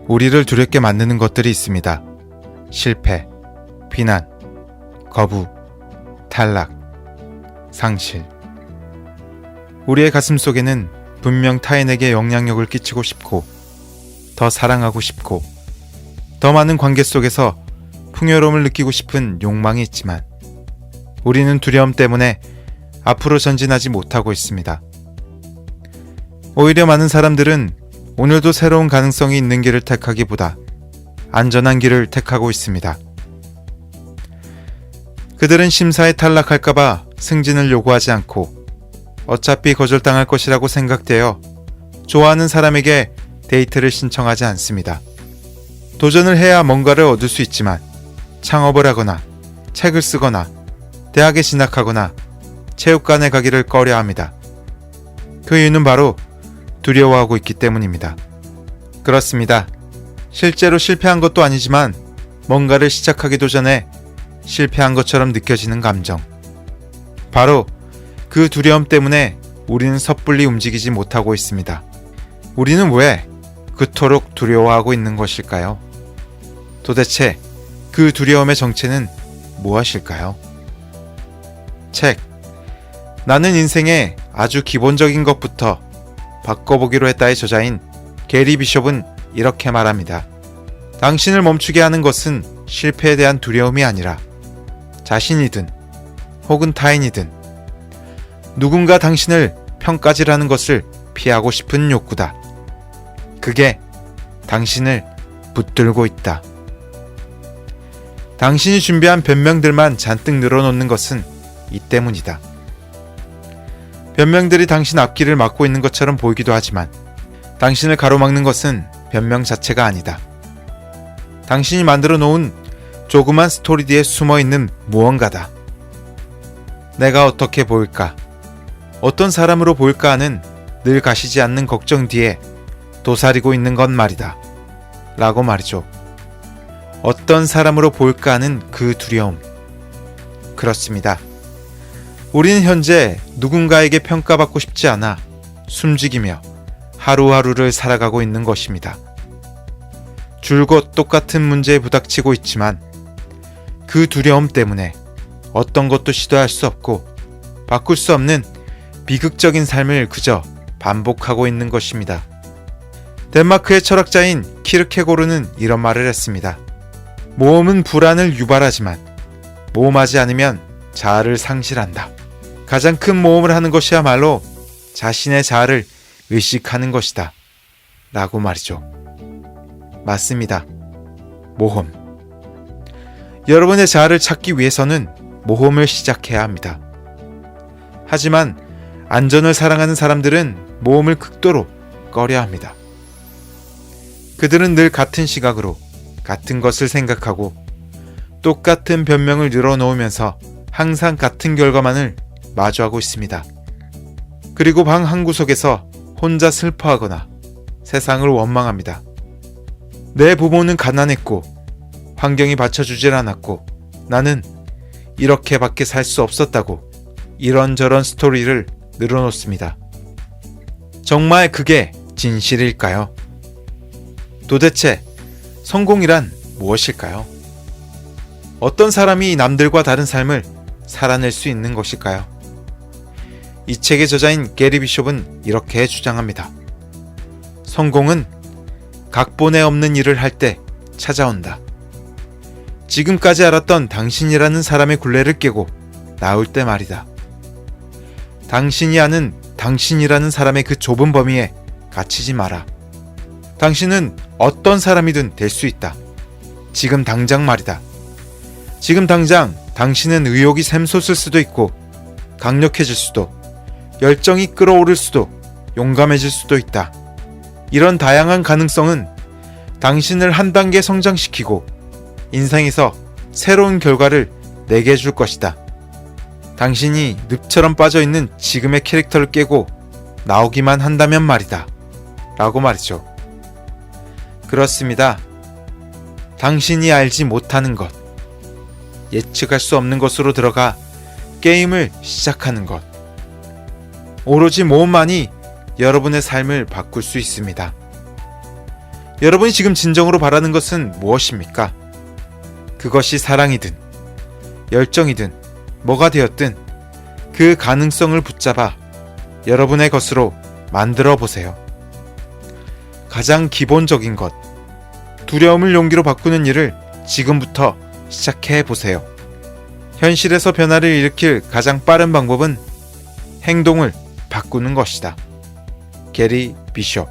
우리를 두렵게 만드는 것들이 있습니다. 실패, 비난, 거부, 탈락, 상실. 우리의 가슴 속에는 분명 타인에게 영향력을 끼치고 싶고, 더 사랑하고 싶고, 더 많은 관계 속에서 풍요로움을 느끼고 싶은 욕망이 있지만, 우리는 두려움 때문에 앞으로 전진하지 못하고 있습니다. 오히려 많은 사람들은 오늘도 새로운 가능성이 있는 길을 택하기보다 안전한 길을 택하고 있습니다. 그들은 심사에 탈락할까봐 승진을 요구하지 않고 어차피 거절당할 것이라고 생각되어 좋아하는 사람에게 데이트를 신청하지 않습니다. 도전을 해야 뭔가를 얻을 수 있지만 창업을 하거나 책을 쓰거나 대학에 진학하거나 체육관에 가기를 꺼려합니다. 그 이유는 바로 두려워하고 있기 때문입니다. 그렇습니다. 실제로 실패한 것도 아니지만 뭔가를 시작하기도 전에 실패한 것처럼 느껴지는 감정. 바로 그 두려움 때문에 우리는 섣불리 움직이지 못하고 있습니다. 우리는 왜 그토록 두려워하고 있는 것일까요? 도대체 그 두려움의 정체는 무엇일까요? 책. 나는 인생의 아주 기본적인 것부터 바꿔보기로 했다의 저자인 게리 비숍은 이렇게 말합니다. 당신을 멈추게 하는 것은 실패에 대한 두려움이 아니라 자신이든 혹은 타인이든 누군가 당신을 평가질하는 것을 피하고 싶은 욕구다. 그게 당신을 붙들고 있다. 당신이 준비한 변명들만 잔뜩 늘어놓는 것은 이 때문이다. 변명들이 당신 앞길을 막고 있는 것처럼 보이기도 하지만 당신을 가로막는 것은 변명 자체가 아니다. 당신이 만들어 놓은 조그만 스토리 뒤에 숨어있는 무언가다. 내가 어떻게 보일까? 어떤 사람으로 보일까 하는 늘 가시지 않는 걱정 뒤에 도사리고 있는 건 말이다. 라고 말이죠. 어떤 사람으로 보일까 하는 그 두려움. 그렇습니다. 우리는 현재 누군가에게 평가받고 싶지 않아 숨죽이며 하루하루를 살아가고 있는 것입니다. 줄곧 똑같은 문제에 부닥치고 있지만 그 두려움 때문에 어떤 것도 시도할 수 없고 바꿀 수 없는 비극적인 삶을 그저 반복하고 있는 것입니다. 덴마크의 철학자인 키르케고르는 이런 말을 했습니다. 모험은 불안을 유발하지만 모험하지 않으면 자아를 상실한다. 가장 큰 모험을 하는 것이야말로 자신의 자아를 의식하는 것이다. 라고 말이죠. 맞습니다. 모험. 여러분의 자아를 찾기 위해서는 모험을 시작해야 합니다. 하지만 안전을 사랑하는 사람들은 모험을 극도로 꺼려합니다. 그들은 늘 같은 시각으로 같은 것을 생각하고 똑같은 변명을 늘어놓으면서 항상 같은 결과만을 마주하고 있습니다. 그리고 방 한구석에서 혼자 슬퍼하거나 세상을 원망합니다. 내 부모는 가난했고 환경이 받쳐주질 않았고 나는 이렇게밖에 살 수 없었다고 이런저런 스토리를 늘어놓습니다. 정말 그게 진실일까요? 도대체 성공이란 무엇일까요? 어떤 사람이 남들과 다른 삶을 살아낼 수 있는 것일까요? 이 책의 저자인 게리 비숍은 이렇게 주장합니다. 성공은 각본에 없는 일을 할 때 찾아온다. 지금까지 알았던 당신이라는 사람의 굴레를 깨고 나올 때 말이다. 당신이 아는 당신이라는 사람의 그 좁은 범위에 갇히지 마라. 당신은 어떤 사람이든 될 수 있다. 지금 당장 말이다. 지금 당장 당신은 의욕이 샘솟을 수도 있고 강력해질 수도, 열정이 끓어오를 수도, 용감해질 수도 있다. 이런 다양한 가능성은 당신을 한 단계 성장시키고 인생에서 새로운 결과를 내게 해줄 것이다. 당신이 늪처럼 빠져있는 지금의 캐릭터를 깨고 나오기만 한다면 말이다. 라고 말이죠. 그렇습니다. 당신이 알지 못하는 것, 예측할 수 없는 것으로 들어가 게임을 시작하는 것. 오로지 모험만이 여러분의 삶을 바꿀 수 있습니다. 여러분이 지금 진정으로 바라는 것은 무엇입니까? 그것이 사랑이든 열정이든 뭐가 되었든 그 가능성을 붙잡아 여러분의 것으로 만들어 보세요. 가장 기본적인 것, 두려움을 용기로 바꾸는 일을 지금부터 시작해 보세요. 현실에서 변화를 일으킬 가장 빠른 방법은 행동을 바꾸는 것이다. 게리 비숍.